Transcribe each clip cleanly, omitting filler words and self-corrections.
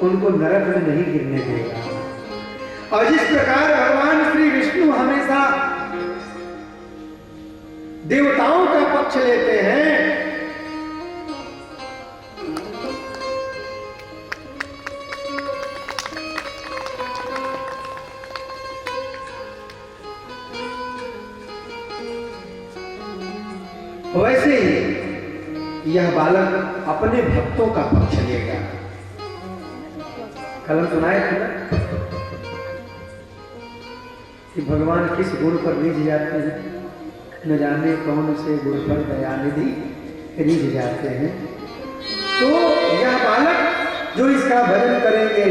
उनको नरक में नहीं गिरने देगा। और जिस प्रकार भगवान श्री विष्णु हमेशा देवताओं का पक्ष लेते हैं, वैसे ही यह बालक अपने भक्तों का पक्ष लेगा। कल हम सुनाए थे ना कि भगवान किस गुण पर रिझ जाते हैं, न जाने कौन से गुण पर दयानिधि रिझ जाते हैं। तो यह बालक जो इसका भजन करेंगे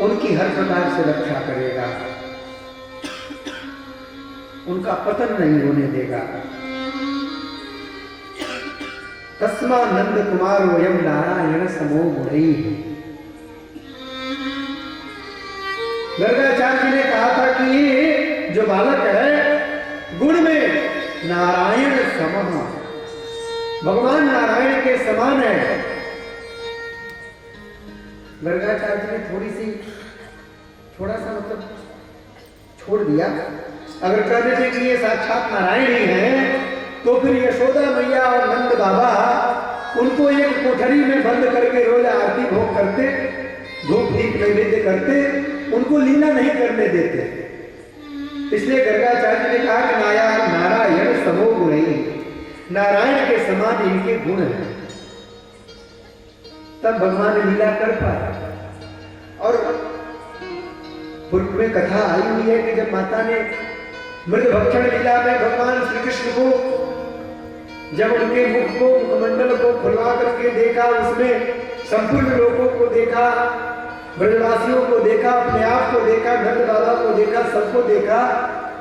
उनकी हर प्रकार से रक्षा करेगा, उनका पतन नहीं होने देगा। तस्मा नंद कुमार वयम नारायण समो गुणई। गर्गाचार्य जी ने कहा था कि ये जो बालक है गुण में नारायण सम, भगवान नारायण के समान है। गर्गाचार्य जी ने थोड़ा सा मतलब छोड़ दिया। अगर कहते थे कि ये साक्षात नारायण ही हैं, तो फिर यशोदा मैया और नंद बाबा उनको एक कोठरी में बंद करके रोज आरती भोग करते, धूप दीप नैवेद्य करते, उनको लीला नहीं करने देते। इसलिए गर्गाचार्य ने कहा कि नारायण समो गुणई, नारायण के समान इनके गुण हैं, तब भगवान लीला कर पाए। और पूर्व में कथा आई हुई है कि जब माता ने मृग भक्षण लीला में भगवान श्री कृष्ण को जब उनके मुख को, मुखमंडल को खुलवा करके देखा, उसमें संपूर्ण लोगों को देखा, ब्रजवासियों को देखा, अपने आप को देखा, नंद बाबा को देखा, सबको देखा,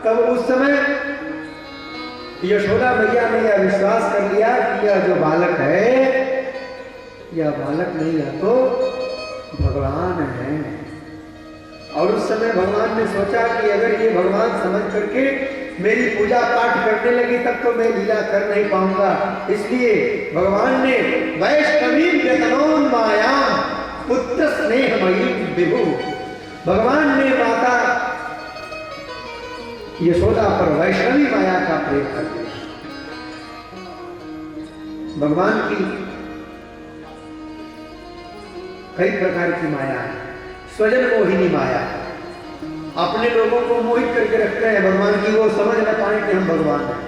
तब उस समय यशोदा मैया ने यह विश्वास कर लिया कि यह जो बालक है, यह बालक नहीं है तो भगवान है। और उस समय भगवान ने सोचा कि अगर ये भगवान समझ करके मेरी पूजा पाठ करने लगी तब तो मैं लीला कर नहीं पाऊंगा। इसलिए भगवान ने वैष्णवी व्यतनोन मायाम पुत्र स्नेहमयी विभु, भगवान ने माता यशोदा पर वैष्णवी माया का प्रयोग कर दिया। भगवान की कई प्रकार की माया है। स्वजन मोहिनी माया, अपने लोगों को मोहित करके रखते हैं भगवान की, वो समझ न पाए कि हम भगवान हैं।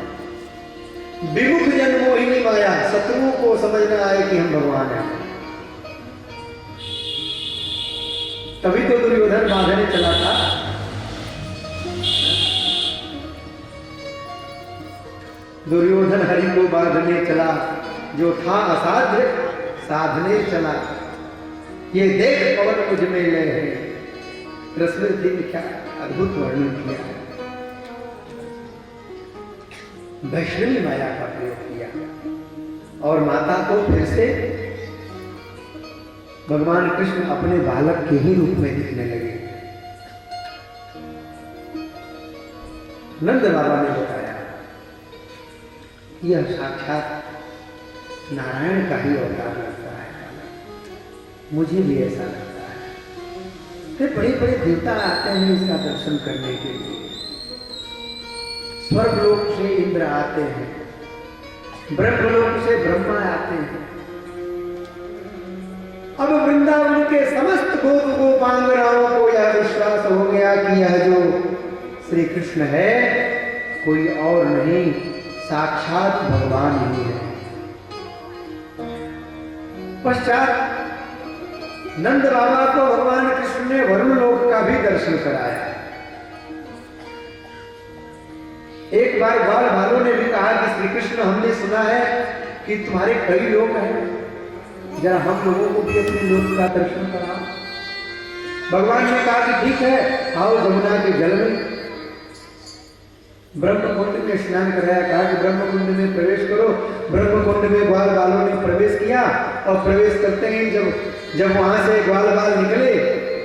विमुख जन मोहिनी माया, शत्रुओं को समझ न आए कि हम भगवान हैं। तभी तो दुर्योधन बांधने चला था। दुर्योधन हरि को बांधने चला, जो था असाध्य साधने चला। ये देख पवन मुझ में ले है, रसमें दिन क्या अद्भुत वर्णन किया। वैष्णवी माया का प्रयोग किया और माता को फिर से भगवान कृष्ण अपने बालक के ही रूप में दिखने लगे। नंद बाबा ने बताया यह साक्षात नारायण का ही अवतार लगता है, मुझे भी ऐसा लगता है। फिर बड़े बड़े देवता आते हैं इसका दर्शन करने के लिए। स्वर्गलोक से इंद्र आते हैं, ब्रह्मलोक से ब्रह्मा आते हैं। अब वृंदावन के समस्त गोप गोपांगनाओं को यह विश्वास हो गया कि यह जो श्री कृष्ण है कोई और नहीं, साक्षात भगवान ही है। पश्चात नंद बाबा को भगवान कृष्ण ने वरुण लोक का भी दर्शन कराया। एक बार ग्वाल बालों ने भी कहा कि श्री कृष्ण, हमने सुना है कि तुम्हारे कई लोग हैं, जरा हम लोगों को भी अपने लोक का दर्शन कराओ। भगवान ने कहा कि ठीक है, आओ जमुना के जल में। ब्रह्मकुंड में स्नान कराया, कहा कि ब्रह्मकुंड में प्रवेश करो। ब्रह्मकुंड में ग्वाल बालों ने प्रवेश किया और प्रवेश करते ही जब वहां से ग्वाल बाल निकले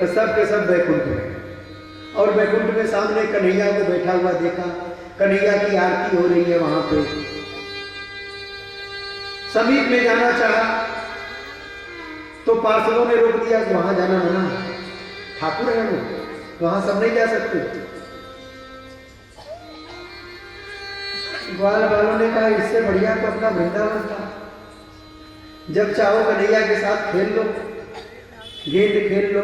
तो सब के सब वैकुंठ में। और वैकुंठ में सामने कन्हैया को बैठा हुआ देखा, कन्हैया की आरती हो रही है वहां पे। समीप में जाना चाहा तो पार्षदों ने रोक दिया कि वहां जाना मना, ठाकुर है वो, वहां सब नहीं जा सकते। ग्वाल वालों ने कहा इससे बढ़िया तो अपना वृंदावन था, जब चाहो कन्हैया के साथ खेल लो, गेंद खेल लो,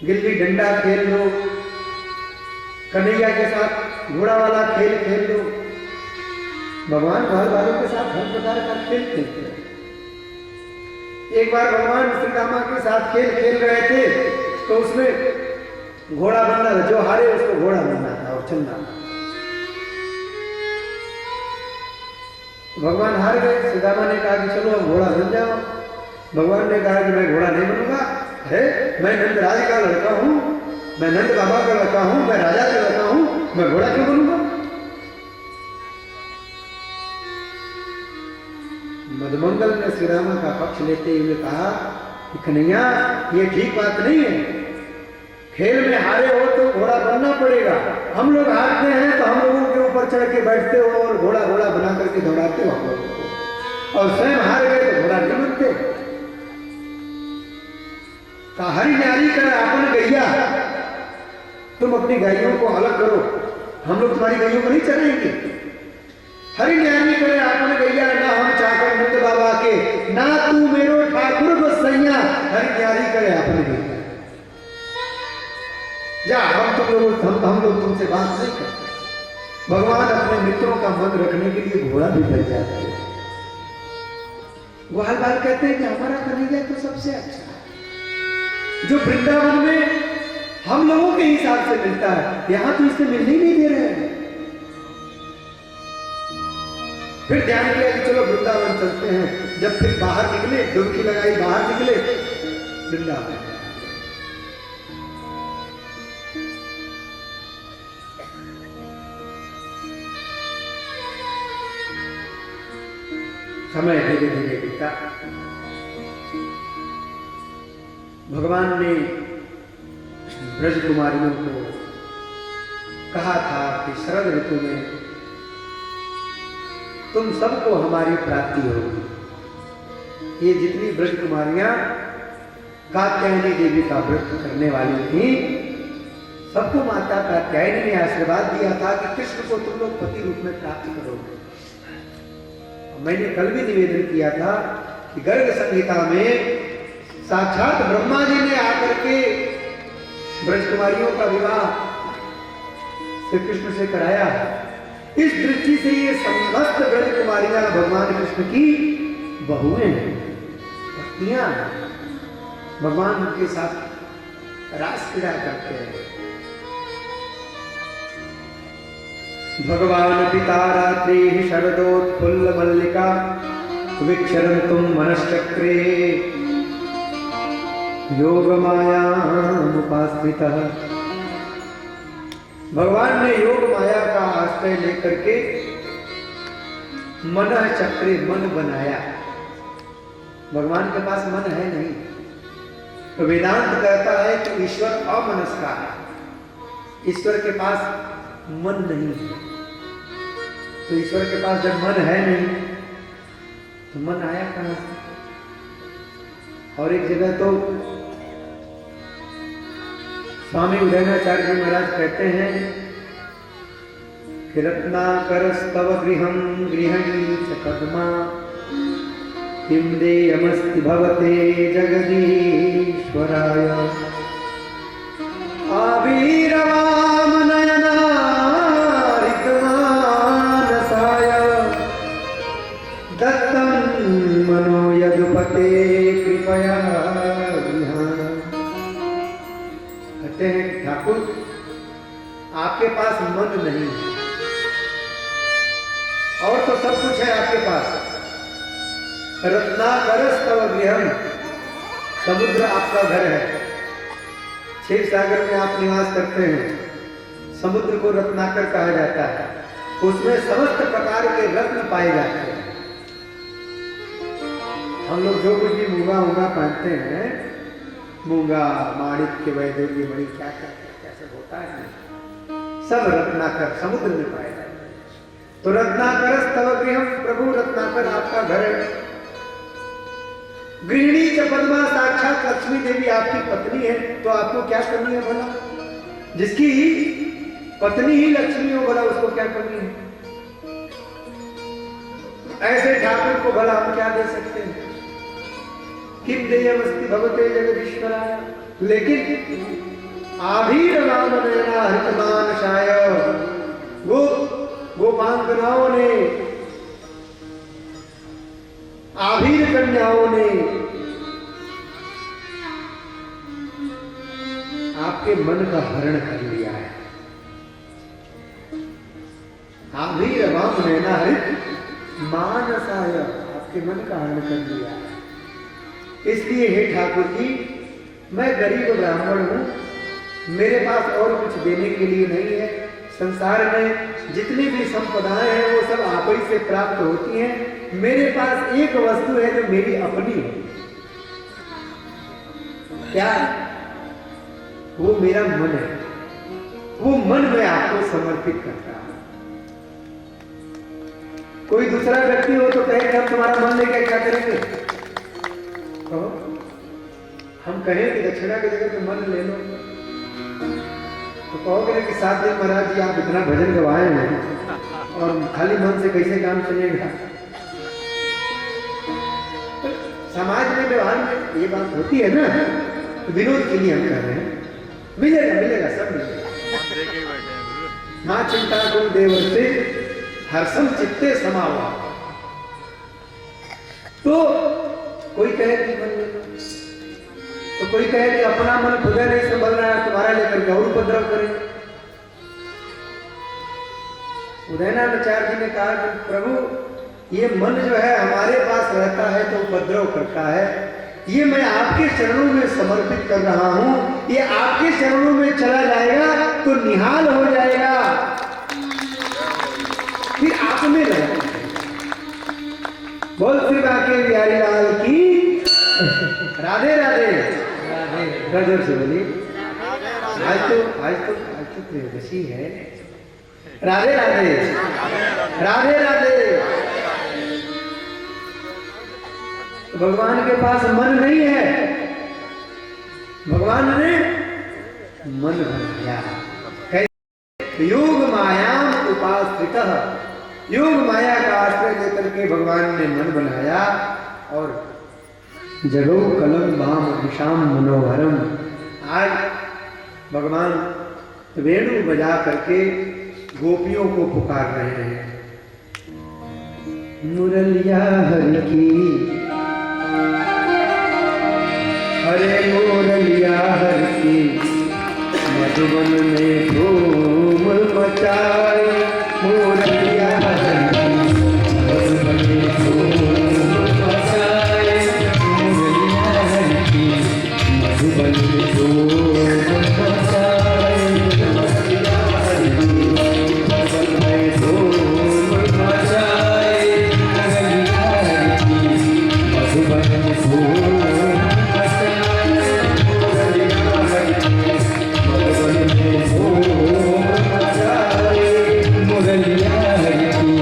गिल्ली डंडा खेल लो, कन्हैया के साथ घोड़ा वाला खेल खेल लो। भगवान ग्वाल वालों के साथ हर प्रकार का खेल खेलते हैं। एक बार भगवान श्री रामा के साथ खेल खेल रहे थे तो उसमें घोड़ा बनना था, जो हारे उसको घोड़ा बनना था और चलना था। भगवान हार गए, सुदामा ने कहा कि चलो अब घोड़ा बन जाओ। भगवान ने कहा कि मैं घोड़ा नहीं बनूंगा, अरे मैं नंद राज का लड़का हूं, मैं नंद बाबा का लड़का हूं, मैं राजा का लड़का हूं, मैं घोड़ा क्यों बनूंगा। मधुमंगल ने श्री रामा का पक्ष लेते हुए कहा कि कन्हैया ये ठीक बात नहीं है, खेल में हारे हो तो घोड़ा बनना पड़ेगा। हम लोग हारते हैं तो हम लोगों के ऊपर चढ़ के बैठते हो और घोड़ा घोड़ा बना करके दौड़ाते हो हम लोगों को, और स्वयं हार गए तो घोड़ा नहीं बनते। हरी न्यारी कर आपन गैया, तुम अपनी गायों को अलग करो, हम लोग तुम्हारी गायों को नहीं चढ़ाएंगे। हरी न्यारी करे आपन गैया, ना हम चाकर नंद बाबा के, ना तू मेरो ठाकुर गोसैया, हरी न्यारी करे आपन गैया। जा हम लोग तुमसे बात नहीं करते। भगवान अपने मित्रों का मन रखने के लिए घोड़ा भी बन जाते हैं। ग्वाल बाल कहते हैं कि हमारा कन्हैया तो सबसे अच्छा है, जो वृंदावन में हम लोगों के हिसाब से मिलता है, यहां तो इससे मिलने ही नहीं दे रहे हैं। फिर ध्यान किया कि चलो वृंदावन चलते हैं। जब फिर बाहर निकले, डुबकी लगाई, बाहर निकले वृंदावन। समय धीरे धीरे बीता। भगवान ने ब्रज कुमारियों को कहा था कि शरद ऋतु में तुम सबको हमारी प्राप्ति होगी। ये जितनी ब्रज कुमारियां कात्यायनी देवी का व्रत करने वाली थी, सबको माता कात्यायनी ने आशीर्वाद दिया था कि कृष्ण को तुम लोग पति रूप में प्राप्त करोगे। मैंने कल भी निवेदन किया था कि गर्ग संहिता में साक्षात ब्रह्मा जी ने आकर के ब्रज कुमारियों का विवाह श्री कृष्ण से कराया। इस दृष्टि से ये समस्त ब्रज कुमारियां भगवान कृष्ण की बहुएं हैं, पत्नियां। भगवान उनके साथ रास क्रीड़ा करते हैं। भगवान पिता रात्रि शरदोत्फुल्ल मल्लिका विक्षरन्तुम मनश्चक्रे योगमायामुपाश्रितः। भगवान ने योग माया का आश्रय लेकर के मन चक्रे मन बनाया। भगवान के पास मन है नहीं, तो वेदांत कहता है कि ईश्वर अमनस्का है, ईश्वर के पास मन नहीं है। तो ईश्वर के पास जब मन है नहीं तो मन आया कहां से। और एक जगह तो स्वामी उदयनाचार्य जी महाराज कहते हैं कि रत्नाकरस्तव गृहं गृहिणी च पद्मा किं देयमस्ति भवते जगदीश्वराय। आवीरवाम नयनारितमानसाय दत्तं मनो यदुपते कृपया विहान। कहते हैं ठाकुर आपके पास मन नहीं है, और तो सब कुछ है आपके पास। रत्नाकरस्तव गृहं, समुद्र आपका घर है। क्षीर सागर में आप निवास करते हैं, समुद्र को रत्नाकर कहा जाता है। उसमें समस्त प्रकार के रत्न पाए जाते हैं। हम लोग जो कुछ भी मूंगा मूंगा पहनते हैं, मूंगा माणिक्य वैदूर्य मणि क्या क्या कैसे होता है, सब रत्नाकर समुद्र में पाए जाते हैं। तो रत्नाकर स्तव गृहं, प्रभु रत्नाकर आपका घर है। गृहिणी च पद्मा, साक्षात लक्ष्मी देवी आपकी पत्नी है तो आपको क्या करनी है भला? जिसकी पत्नी ही लक्ष्मी हो भला उसको क्या करनी है? ऐसे ठाकुर को भला हम क्या दे सकते हैं? किम देयमस्ति भगवते जगदीश्वराय। लेकिन आभीर राम नयना हृतमानशाय, वो गोपांगनाओं ने, आभीर कन्याओं ने आपके मन का हरण कर लिया है। आभीर राम नयना हृत मानसाय, आपके मन का हरण कर लिया है। इसलिए हे ठाकुर जी, मैं गरीब ब्राह्मण हूं, मेरे पास और कुछ देने के लिए नहीं है। संसार में जितनी भी संपदाएं हैं वो सब आप ही से प्राप्त होती हैं। मेरे पास एक वस्तु है जो मेरी अपनी है। क्या? वो मेरा मन है। वो मन मैं आपको समर्पित करता हूं। कोई दूसरा व्यक्ति हो तो कहे कि हम तुम्हारा मन लेकर क्या करेंगे? तो हम कहें कि दक्षिणा की जगह पे मन ले लो, तो कहोगे कि 7 दिन महाराज जी आप इतना भजन गवाए हैं और खाली मन से कैसे काम चलेगा? समाज में व्यवहार में ये बात होती है ना, तो विनोद के लिए हम कह रहे हैं। मिलेगा मिलेगा, सब मिलेगा। माँ चिंता गुरु देव से हर्षम चित्ते समावा। तो कोई कहे कि मन ले लो, तो कोई कहे कि अपना मन खुद नहीं संभल रहा है, तुम्हारा लेकर के और उपद्रव करे। उदयनाचार्य जी ने कहा कि प्रभु ये मन जो है हमारे पास रहता है तो उपद्रव करता है, ये मैं आपके चरणों में समर्पित कर रहा हूं, ये आपके चरणों में चला जाएगा तो निहाल हो जाएगा, फिर आप में रहेगा। बोल श्री बांके बिहारी लाल की राधे राधे। राधे से बोलिए। आज तो त्रयोदशी है। राधे राधे राधे राधे। भगवान के पास मन नहीं है, भगवान ने मन बनाया। योग मायाम उपाश्रितः, योग माया का आश्रय लेकर के भगवान ने मन बनाया और जगो कलम बाम विषाम मनोहरम। आज भगवान वेणु बजा करके गोपियों को पुकार रहे हैं। मुरलिया हर की, अरे मुरलिया हर की, मधुबन में धूम मचाए। मुरलिया हर की, मधुबन में धूम मचाए। मुरलिया हर की, मधुबन में धूम मचाए। मुरलिया हर की, मधुबन में धूम मचाए। मुरलिया हर की, मधुबन में धूम मुरलिया हर की,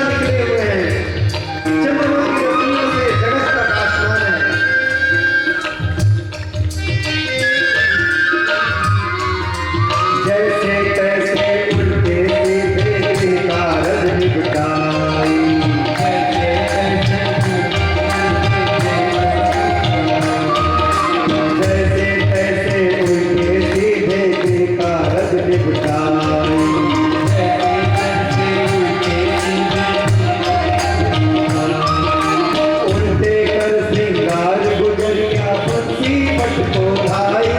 निकले हुए हैं, चंद्रमा की रोशनी से जगत प्रकाशमान है। जैसे तैसे उल्टे सीधे कारज निपटाई, जैसे तैसे उल्टे सीधे कारज निपटाई। उल्टे कर श्रृंगार गुजरिया बंसी पट को भाई,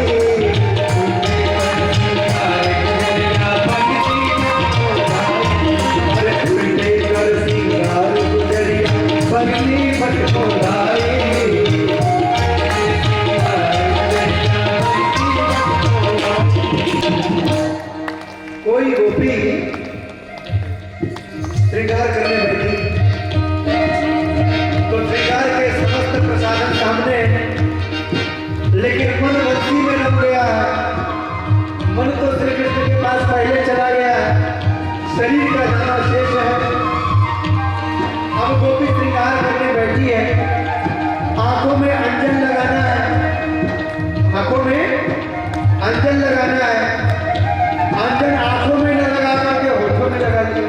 उल्टे कर श्रृंगार गुजरिया बंसी पट को भाई। कोई गोपी श्रृंगार करने बैठी तो श्रृंगार के समस्त प्रसाधन सामने, लेकिन मन भक्ति में लग गया। मन तो श्री कृष्ण के पास पहले चला गया, शरीर का जाना शेष है। अब गोपी श्रृंगार करने बैठी है, आंखों में अंजन लगाना है, आंखों में अंजन लगाना है। अंजन आंखों में न लगा करके होठों में लगा दिया,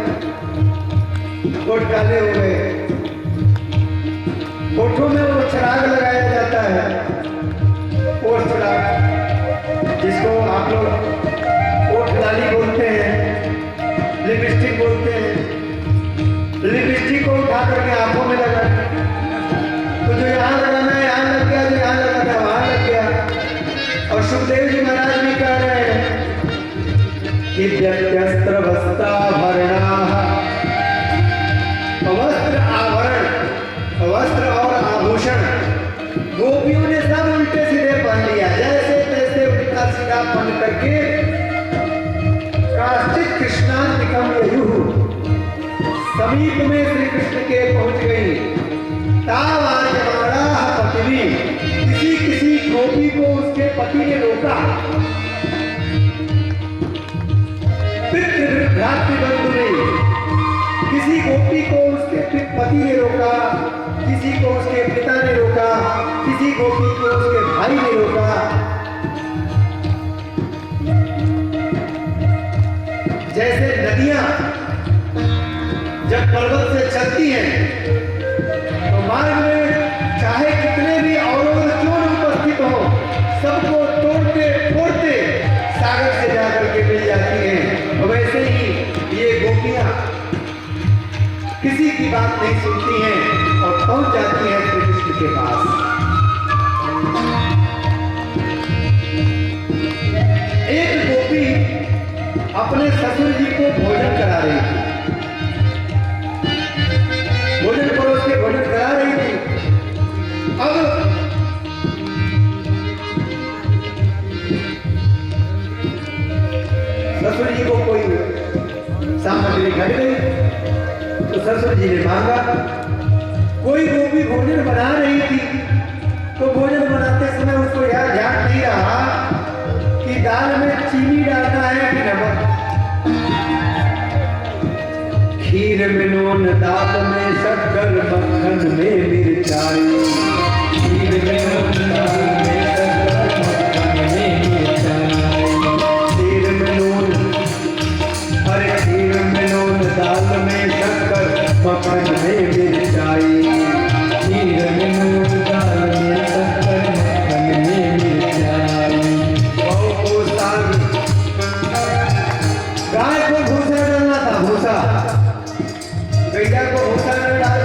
होठ काले हो गए। होठों में वो चिराग लगाया जाता है, ओठ चिराग, जिसको आप लोग ओठ लाली बोलते हैं, लिपस्टिक बोलते हैं। लिपस्टिक को उठा करके आंखों में लगा, तो जो यहाँ लगाना है यहाँ लग गया, जो यहाँ लगाना है वहां लग गया। और सुखदेव जी महाराज भी कह रहे हैं कि व्यत्यस्त्र वस्त्राभरणाः, वस्त्र आभरण, वस्त्र और आभूषण गोपियों ने सब उल्टे सीधे पहन लिया। जैसे तैसे उल्टा सीधा पहन करके काश्चित कृष्णांतिकम ययुः, समीप में श्री कृष्ण के पहुंच गई। तावाजमानाः पतिभिः, किसी किसी गोपी को उसके पति ने रोका। भ्रातृबंधु ने, किसी गोपी को उसके पति ने रोका, किसी को उसके पिता ने रोका, किसी गोपी को उसके भाई ने रोका। जैसे नदियां जब पर्वत से चलती हैं तो मार्ग में चाहे कितने भी अवरोध क्यों न उपस्थित हो, सबको तोड़ते फोड़ते सागर से जाकर के मिल जाती हैं। वैसे ही ये गोपियां किसी की बात नहीं सुनती हैं और पहुंच जाती हैं श्री कृष्ण के पास। एक गोपी अपने ससुर जी को भोजन करा रही थी, भोजन परोस के भोजन करा रही थी। अब ससुर जी को कोई सामग्री घट गई तो ससुर जी ने मांगा। कोई गोपी भोजन बना रही थी तो भोजन बनाते समय उसको यार ध्यान नहीं रहा कि दाल में चीनी डालना है कि नमक। खीर में नून, दाल में शक्कर, मक्खन में मिर्चाई। खीर में नून, दाल में शक्कर, मक्खन में मिर्चाई। खीर में नून, अरे खीर में नून, दाल में शक्कर, मक्खन में मिर्चाई। खीर में नून, दाल में शक्कर, मक्खन में मिर्चाई। गाय को भूसा डालना था, भूसा, गैया को भूसा न डाल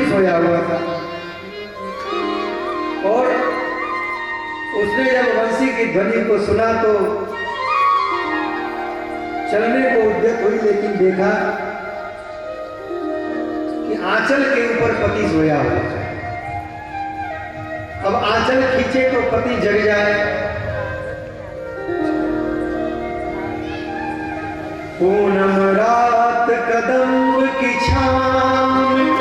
पति सोया हुआ था और उसने जब बंसी की ध्वनि को सुना तो चलने को उद्यत हुई, लेकिन देखा कि आंचल के ऊपर पति सोया हुआ है। अब आंचल खींचे तो पति जग जाए। पूनम रात कदम्ब की छाँव में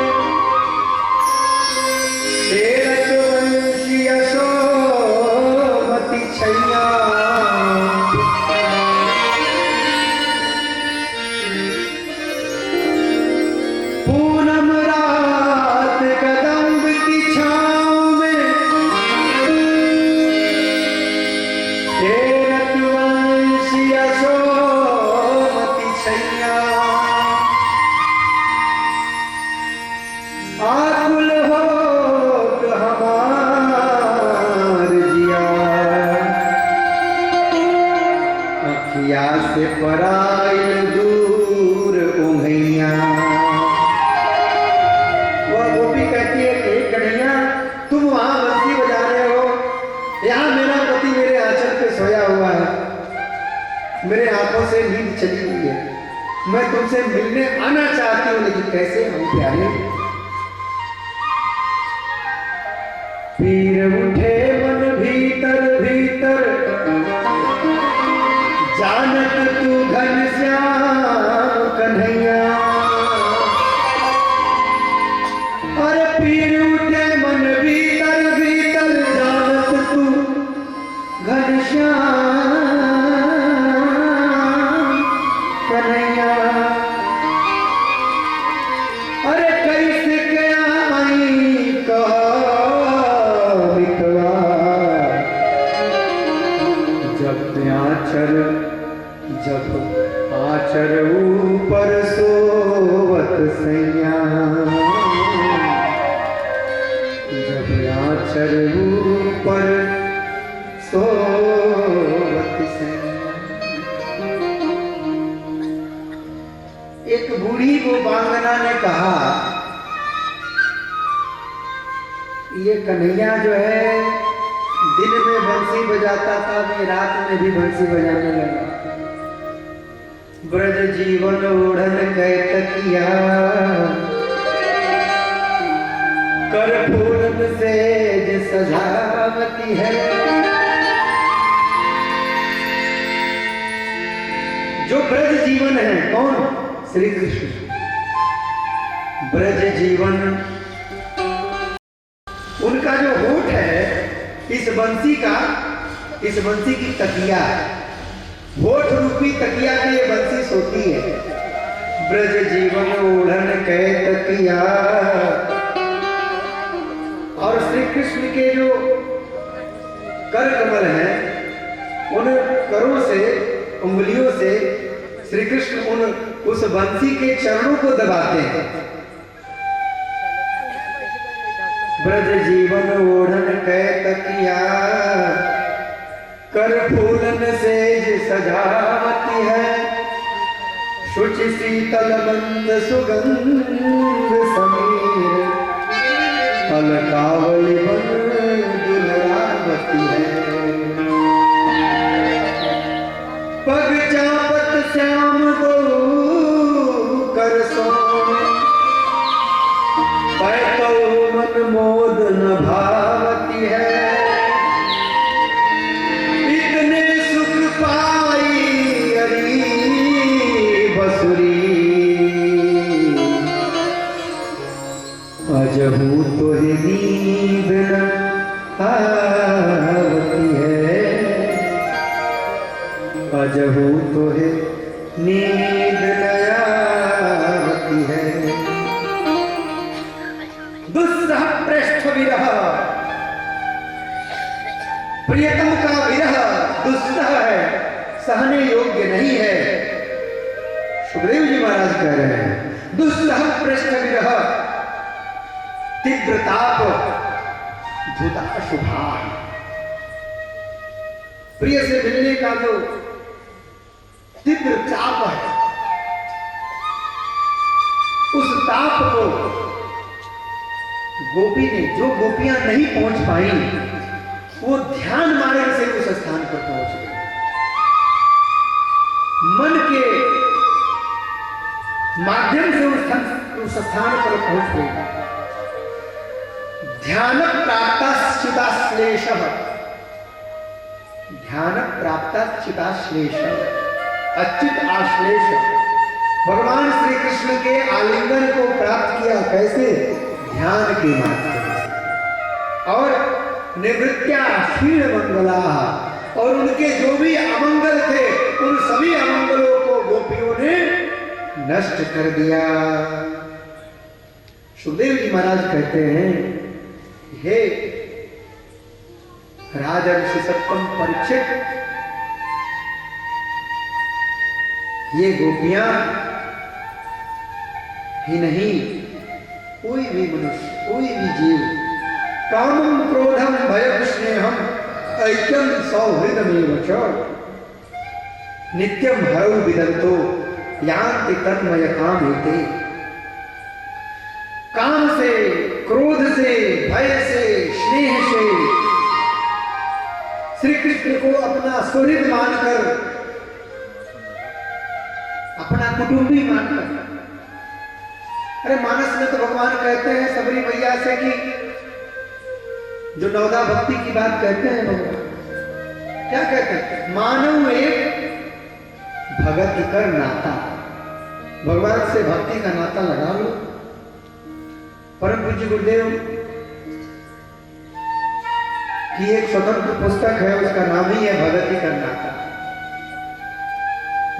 तेरत वंशी यशोमती छैया, पूनम रात कदम्ब की छाँव में तेरत वंशी यशोमती छैया, आकुल हो हमार जिया, अखिया से पराइल दूर उंघैया। वह गोपी कहती है कि कन्हैया तुम वहां बंसी बजा रहे हो, यहाँ मेरा पति मेरे आंचल पे सोया हुआ है, मेरे आंखों से नींद चली हुई है, मैं तुमसे मिलने आना चाहती हूँ, लेकिन कैसे हम प्यारे। पीर उठे मन भीतर भीतर, जानत तू घनश्याम कन्हैया। अरे पीर उठे मन भीतर भीतर, जानत तू घनश्याम कन्हैया। अरे कैसे क्या आई कहा जब आचर ऊपर सोवत सैया, जब आचर ऊपर सोवत सैया। एक बूढ़ी को बांगना ने कहा, ये कन्हैया जो है दिन में बंसी बजाता था, मैं रात में भी बंसी बजाने लगा। ब्रज जीवन ओढ़न गए तकिया, कर फूलन से जे सजावती है। जो ब्रज जीवन है कौन? श्री कृष्ण। ब्रज जीवन उनका जो होठ है, इस बंसी की तकिया है, होठ रूपी तकिया पे ये बंसी सोती है। ब्रज जीवन ओढ़न कह तकिया। और श्री कृष्ण के जो कर कमल हैं, उन करों से, उंगलियों से श्री कृष्ण उस बंसी के चरणों को दबाते हैं। ब्रज जीवन ओढ़न कह तकिया, कर फूलन से सजावती है। शुचि शीतल मंद सुगंध समीर, अलकावली बन दुलरावती है। पग चापत श्याम दो कर सोने, पैतो मन मोद न भावती है। इतने सुख पाई अरी बसुरी, अजहू तो नींद न आवती है। अजहू तो नींद न आवती है। दुस्सह पृष्ठ विरह, प्रियतम का विरह दुस्सह है, सहने योग्य नहीं है। सुखदेव जी महाराज कह रहे हैं, दुस्सह पृष्ठ विरह तीव्र ताप धुता शुभा। प्रिय से मिलने का जो तीव्र ताप है, उस ताप को गोपी ने, जो गोपियां नहीं पहुंच पाई, वो ध्यान मार्ग से उस स्थान पर पहुंच गई, मन के माध्यम से उस स्थान पर पहुंच गई। ध्यान प्राप्ताश्चिताश्लेष, ध्यान प्राप्ताश्चिताश्लेष, अच्युत आश्लेष, भगवान श्री कृष्ण के आलिंगन को प्राप्त किया। कैसे? ध्यान के माध्यम से। और निवृत्त्या क्षीण मंगला, और उनके जो भी अमंगल थे उन सभी अमंगलों को गोपियों ने नष्ट कर दिया। सुखदेव जी महाराज कहते हैं, हे राजर्षि सत्तम परीक्षित, ये गोपियां ही नहीं, कोई भी मनुष्य, कोई भी जीव, कामं क्रोधम भयं स्नेहम ऐक्यम सौहृदमेव च नित्यम हरौ विदन्तो यान्ति तन्मय कामेते। काम से, क्रोध से, भय से, स्नेह से श्री कृष्ण को अपना सुहृद मानकर, अपना कुटुंबी मानकर। अरे मानस में तो भगवान कहते हैं सबरी मैया से कि जो नवदा भक्ति की बात कहते हैं भगवान, क्या कहते हैं? मानव एक भगत कर नाता, भगवान से भक्ति का नाता लगा लो। परम पूज्य गुरुदेव की एक स्वतंत्र पुस्तक है, उसका नाम ही है भगति का नाता।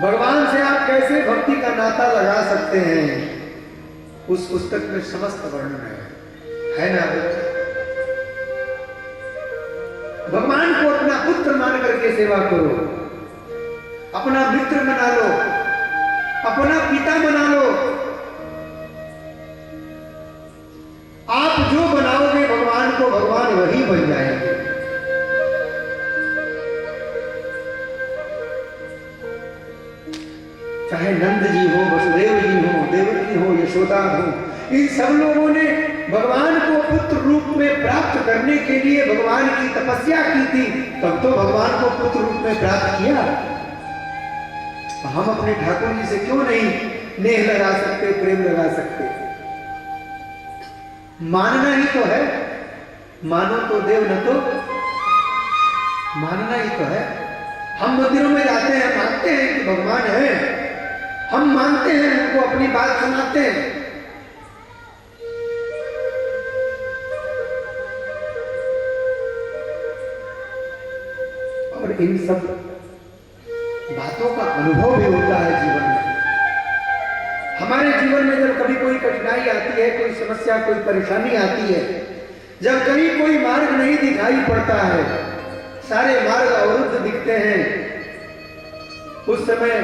भगवान से आप कैसे भक्ति का नाता लगा सकते हैं, उस पुस्तक में समस्त वर्णन है ना? भगवान को अपना पुत्र मान करके सेवा करो, अपना मित्र बना लो, अपना पिता बना लो। आप जो बनाओगे भगवान को, भगवान वही बन जाएंगे। चाहे नंद जी हो, वसुदेव जी हो, देवकी हो, यशोदा हो, इन सब लोगों ने भगवान को पुत्र रूप में प्राप्त करने के लिए भगवान की तपस्या की थी, तब तो भगवान को पुत्र रूप में प्राप्त किया। हम अपने ठाकुर जी से क्यों नहीं नेह लगा सकते, प्रेम लगा सकते? मानना ही तो है, मानो तो देव न तो, मानना ही तो है। हम मंदिरों में जाते हैं, मानते हैं कि भगवान है, हम मानते हैं, उनको अपनी बात सुनाते हैं, और इन सब बातों का अनुभव भी होता है जीवन में। हमारे जीवन में जब कभी कोई कठिनाई आती है, कोई समस्या, कोई परेशानी आती है, जब कहीं कोई मार्ग नहीं दिखाई पड़ता है, सारे मार्ग अवरुद्ध दिखते हैं, उस समय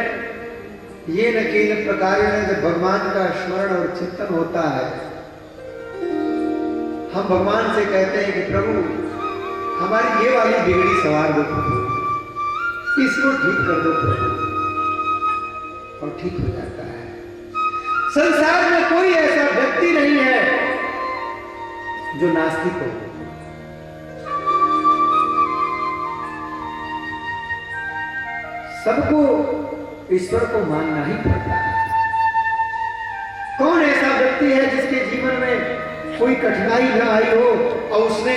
ये न केन प्रकार जब भगवान का स्मरण और चिंतन होता है, हम भगवान से कहते हैं कि प्रभु हमारी ये वाली बिगड़ी सवार दो प्रभु, इसको ठीक कर दो प्रभु, और ठीक हो जाता है। संसार में कोई ऐसा व्यक्ति नहीं है जो नास्तिक हो। सबको ईश्वर को मानना ही पड़ता है। कौन ऐसा व्यक्ति है जिसके जीवन में कोई कठिनाई न आई हो और उसने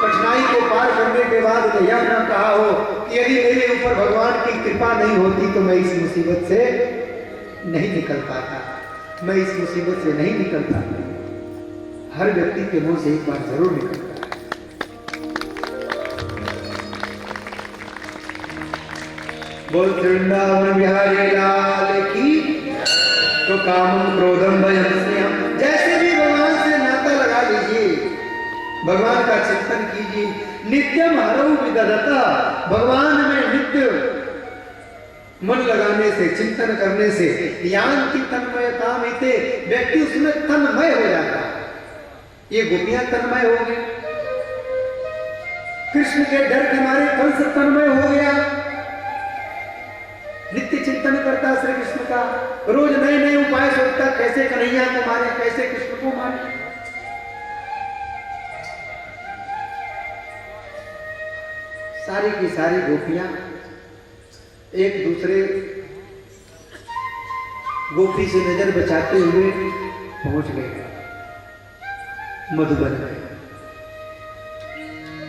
कठिनाई को पार करने के बाद यह न कहा हो कि यदि मेरे ऊपर भगवान की कृपा नहीं होती तो मैं इस मुसीबत से नहीं निकल पाता, मैं इस मुसीबत से नहीं निकल पाता। हर व्यक्ति के मुंह से एक बार जरूर निकलता है। बोल वृंदावन बिहारी लाल की। तो कामम क्रोधम भयं स्नेहम, जैसे भी भगवान से नाता लगा लीजिए, भगवान का चिंतन कीजिए। नित्यम हरौ विदधता, भगवान में नित्य मन लगाने से, चिंतन करने से यान्ति तन्मयतामिते, व्यक्ति उसमें तन्मय हो जाता है। ये गोपियां तन्मय हो गए, कृष्ण के डर के मारे कंस तन्मय हो गया, नित्य चिंतन करता श्री कृष्ण का, रोज नए नए उपाय सोचता, कैसे कन्हैया को मारे, कैसे कृष्ण को मारे। सारी की सारी गोपियां एक दूसरे गोपी से नजर बचाते हुए पहुंच गए मधुबन में।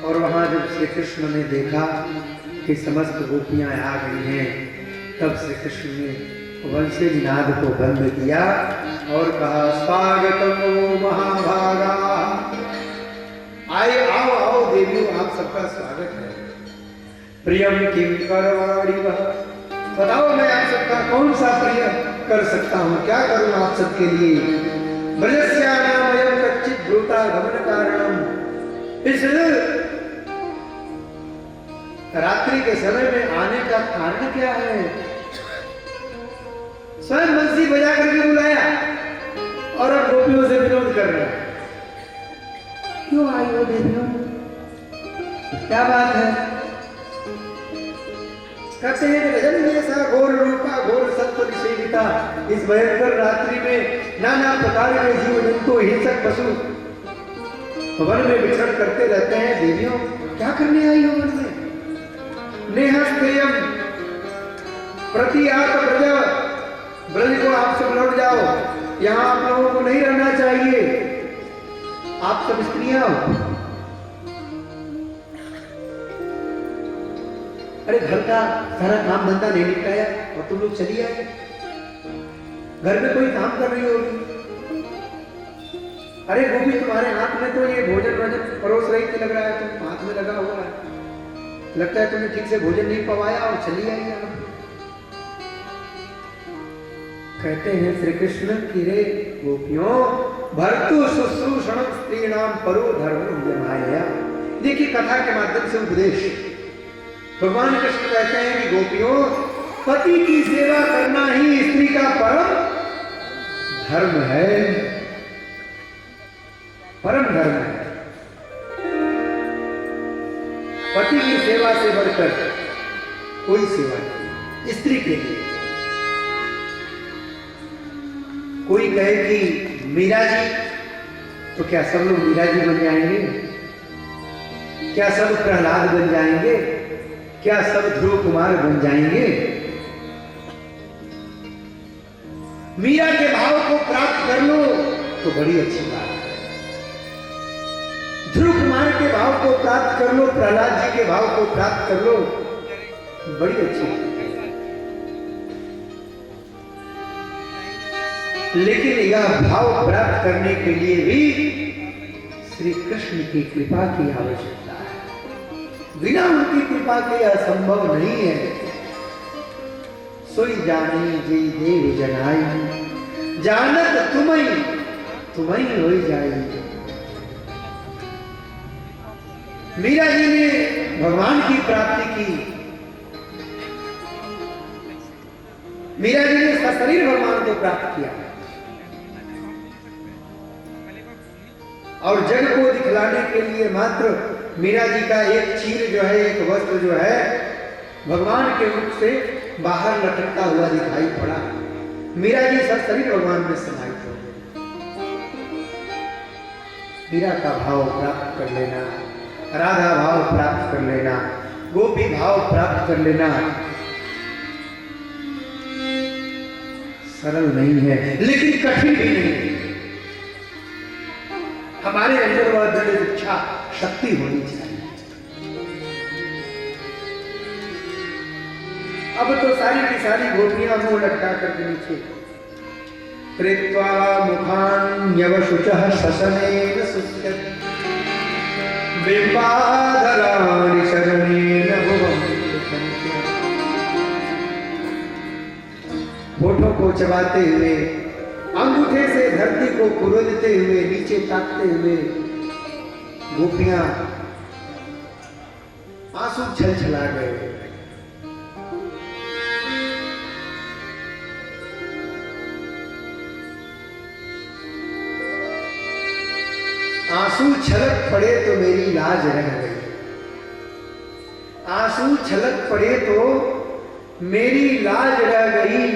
और वहां जब श्री कृष्ण ने देखा कि समस्त गोपियां आ गई हैं, तब श्री कृष्ण ने वंशी नाद को बंद किया और कहा, स्वागतम महाभागा, आए आओ आओ देवियों, आप सबका स्वागत है। प्रियम किम करवाणी वह, बताओ मैं आप सबका कौन सा प्रिय कर सकता हूं, क्या करूं आप सबके लिए। ब्रजस्यानामयं कच्चित् ब्रूता गमन कारणम, इस रात्रि के समय में आने का कारण क्या है। स्वयं बंसी बजा करके बुलाया और अब गोपियों से विरोध कर रहा है। क्यों आई हो देवियों, क्या बात है। कहते हैं कि रजन जैसा घोर रूपा घोर सत्व निषेविता, इस भयंकर रात्रि में नाना प्रकार के जीव जंतु हिंसक पशु वन में विचरण करते रहते हैं। देवियों क्या करने आई हो वन में। नेहस्तेयम प्रतिआत ब्रज, ब्रज को आप सब लौट जाओ, यहाँ आप लोगों को नहीं रहना चाहिए, आप सब स्त्रियां हो। अरे घर का सारा काम धंधा नहीं निपटाया और तुम लोग चली आए। घर में कोई काम कर रही होगी। अरे गोपी तुम्हारे हाथ में तो ये भोजन वजन परोस रही थी, लग रहा है तुम हाथ में लगा हुआ है, लगता है तुमने ठीक से भोजन नहीं पवाया और चली आई आप। कहते हैं श्री कृष्ण कि रे गोपियों, भर्तु शुश्रूषण स्त्रीणाम परो धर्म यमाया। देखिए कथा के माध्यम से उपदेश। भगवान कृष्ण कहते हैं कि गोपियों, पति की सेवा करना ही स्त्री का परम धर्म है, परम धर्म है। पति की सेवा से बढ़कर कोई सेवा नहीं स्त्री के लिए। कोई कहे कि मीरा जी, तो क्या सब लोग मीरा जी बन जाएंगे, क्या सब प्रहलाद बन जाएंगे, क्या सब ध्रुव कुमार बन जाएंगे। मीरा के भाव को प्राप्त कर लो तो बड़ी अच्छी बात है। ध्रुव कुमार के भाव को प्राप्त कर लो, प्रहलाद जी के भाव को प्राप्त कर लो, बड़ी अच्छी बात है। लेकिन यह भाव प्राप्त करने के लिए भी श्री कृष्ण की कृपा की आवश्यकता है। बिना उनकी कृपा के असंभव नहीं है। सोई जाने जी देव जनाई, जानत तुम्हें हो जाएगी। मीरा जी ने भगवान की प्राप्ति की। मीरा जी ने सशरीर भगवान को प्राप्त किया और जग को दिखलाने के लिए मात्र मीरा जी का एक चीर जो है, एक वस्त्र जो है, भगवान के मुख से बाहर लटकता हुआ दिखाई पड़ा। मीरा जी सशरीर भगवान में समाहित हो गई। मीरा का भाव प्राप्त कर लेना, राधा भाव प्राप्त कर लेना, गोपी भाव प्राप्त कर लेना सरल नहीं है, लेकिन कठिन भी नहीं है। हमारे अंदर वह दृढ़ इच्छा शक्ति होनी चाहिए। अब तो सारी की सारी गोपियां मुंह लटका करके नीचे कृत्वा मुखान्यवशुचः शशनेन सुस्यत् बिंबाधराणि शरणेन भुवं। होठों को चबाते हुए, अंगूठे से धरती को कुरेदते हुए, नीचे ताकते हुए गोपियां आंसू छलछला गए। आंसू छलक पड़े तो मेरी लाज रह गई। आंसू छलक पड़े तो मेरी लाज रह गई।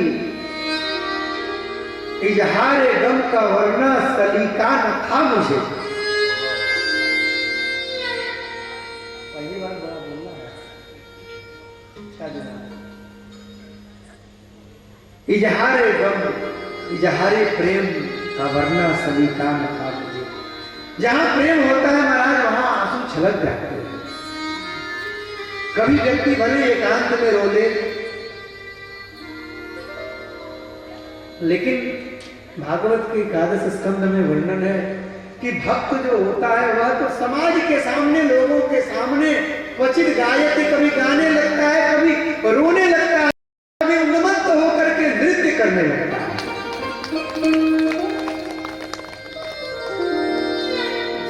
इजहार गम का वरना सलीका न था मुझे। पहली बार बड़ा बोलना है। इजहारे गम इजहारे प्रेम का वरना सभी का था मुझे। जहां प्रेम होता है महाराज वहां आंसू छलक जाते हैं। कभी व्यक्ति भले एकांत में रो ले, लेकिन भागवत के 11 स्कंद में वर्णन है कि भक्त जो होता है वह तो समाज के सामने, लोगों के सामने क्वचित गायत्री, कभी गाने लगता है, कभी रोने लगता है, कभी उन्मत्त होकर के नृत्य करने लगता है।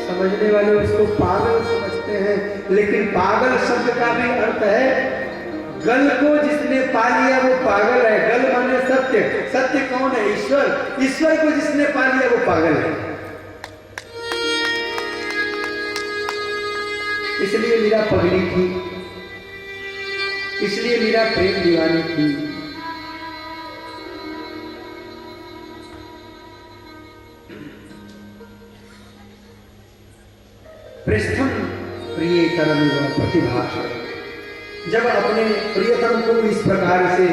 समझने वाले उसको पागल समझते हैं, लेकिन पागल शब्द का भी अर्थ है गल को जिसने पा लिया वो पागल है। गल माने सत्य। सत्य कौन है? ईश्वर। ईश्वर को जिसने पा लिया वो पागल है। इसलिए मीरा पगली थी, इसलिए मीरा प्रेम दीवानी थी। पृष्ठम प्रियतरम प्रतिभाष। जब अपने प्रियतम को इस प्रकार से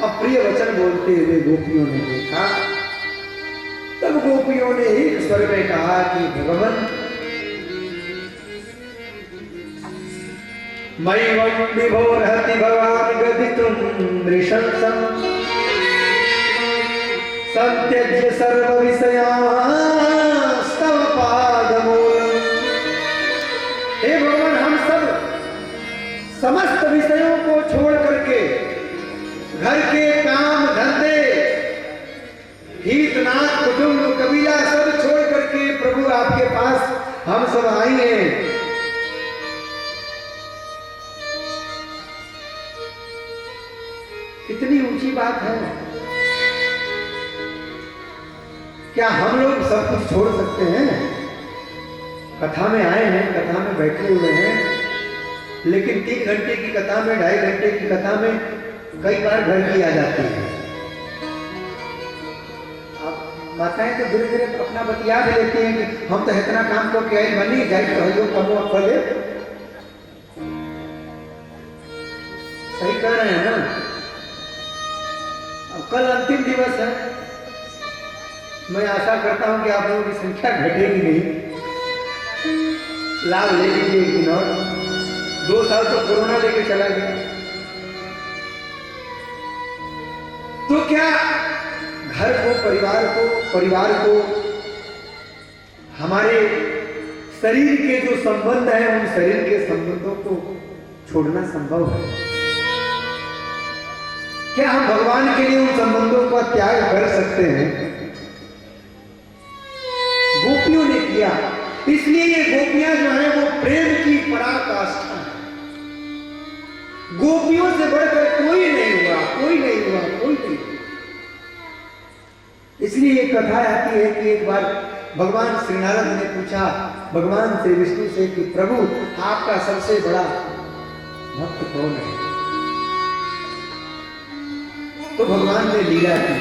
अप्रिय वचन बोलते हुए गोपियों ने देखा, तब गोपियों ने एक स्वर में कहा कि भगवान मैवं विभोरहति भवान् गदितुं नृशंसं संत्यज्य सर्व विषयास्तव पादमूलम्। हे भगवान, हम सब समस्त विषयों को छोड़ करके, घर के काम धंधे, हितनाथ कुटुंब कबीला सब छोड़ करके प्रभु आपके पास हम सब आए हैं। कितनी ऊंची बात है। क्या हम लोग सब कुछ छोड़ सकते हैं? कथा में आए हैं, कथा में बैठे हुए हैं, लेकिन 3 घंटे की कथा में, 2.5 घंटे की कथा में कई बार घर की आ जाती है। अब माताएं तो धीरे धीरे अपना बतिया भी लेती हैं कि हम तो इतना काम को क्या ही बनी जाए, तो कमो फले। सही कह रहे हैं ना? अब कल अंतिम दिवस है। मैं आशा करता हूं कि आप लोगों की संख्या घटेगी नहीं। लाभ ले लीजिए एक दिन और। 2 साल तो कोरोना लेके चला गया। तो क्या घर को, परिवार को हमारे शरीर के जो संबंध हैं, उन शरीर के संबंधों को छोड़ना संभव है? क्या हम भगवान के लिए उन संबंधों का त्याग कर सकते हैं? गोपियों ने किया, इसलिए ये गोपियां जो हैं वो प्रेम की पराकाष्ठा है। गोपियों से बढ़कर कोई नहीं हुआ। इसलिए ये कथा आती है कि एक बार भगवान श्री नारद ने पूछा भगवान श्री विष्णु से कि प्रभु, आपका सबसे बड़ा भक्त कौन है? तो भगवान ने लीला की।